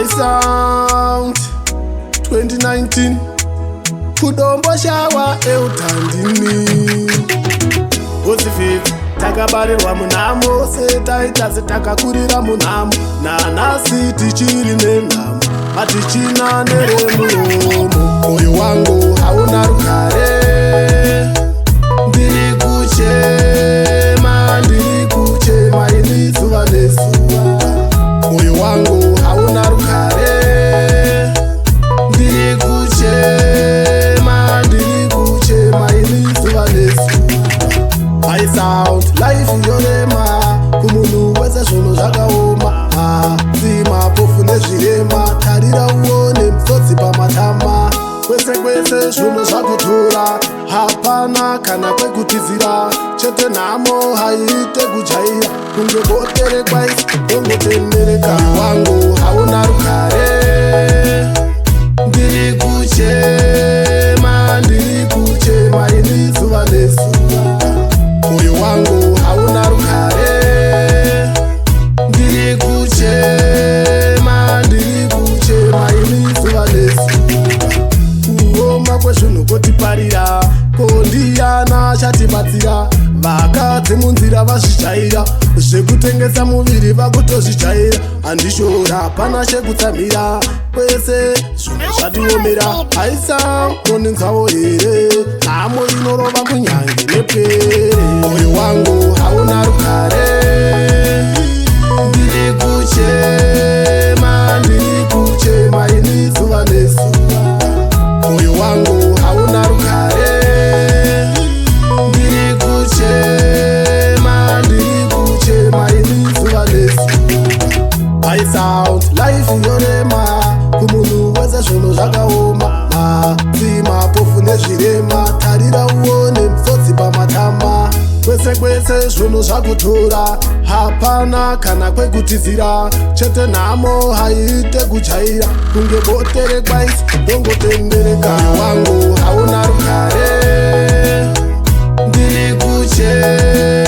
iSound 2019 kudombo shawa eutandini Uzifiku takabarirwa munhamo setaita setakakurira munhamo nanhasi tichiri nenhamo hatichina neremuromo moyo wangu hauna rugare ndiri kuchema ini zuva nezuva moyo wangu hauna rugare ndiri kuchema ini zuva nezuva iSound life yorema kumunhu wese zvinhu zvakaoma asi mapofu nezvirema tarira uone misodzi pamatama kwese kwese zvinhu zvakutura hapana kana kwekutizira chete nhamo haiite kujaira kunge bote rekwaisi dongotendereka wangu hauna rugare ndiri kuchema ini zuva nezuva moyo wangu hauna rugare ndiri kuchema ini zuva nezuva kuoma kwezvinhu kotiparira kondiyana chatibatsira vakadzi munzira vazvijaira zvekutengesa muviri vakutozvijaira handishora hapana chekutsamira kwese zvinhu zvatiomera iSound noninzwawo here nhamo inorova kunyange nepere moyo wangu hauna rugare ndiri kuchema ini zuva nezuva moyo wangu hauna rugare ndiri kuchema ini zuva nezuva iSound life yorema kumunhu wese zvinhu zvakaoma asi mapofu nezvirema tarira uone misodzi pamatama kwese kwese zvinhu zvakutura hapana kana kwekutizira chete nhamo haiite kujaira kunge bote rekwaisi dongotendereka wangu hauna rugare ndiri kuchema